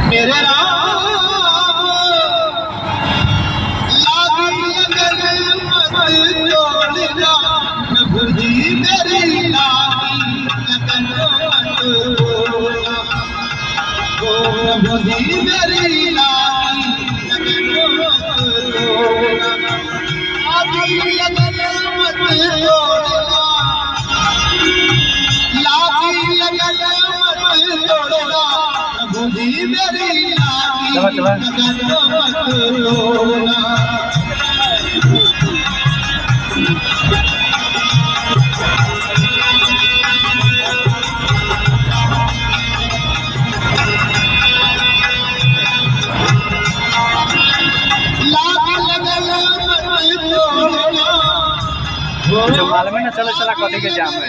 मेरे राम लागी लगन मत तोड़ना, प्रभु जी मेरी लागी लगन मत तोड़ना, प्रभु जी मेरी लागी लगन मत तोड़ना, लागी लगन मत तोड़ना, लागी लगन मत तोड़ना, प्रभु जी मेरी लागी लगन मत तोड़ना। जो मालूम है ना, चलो चला कथी के जाम है।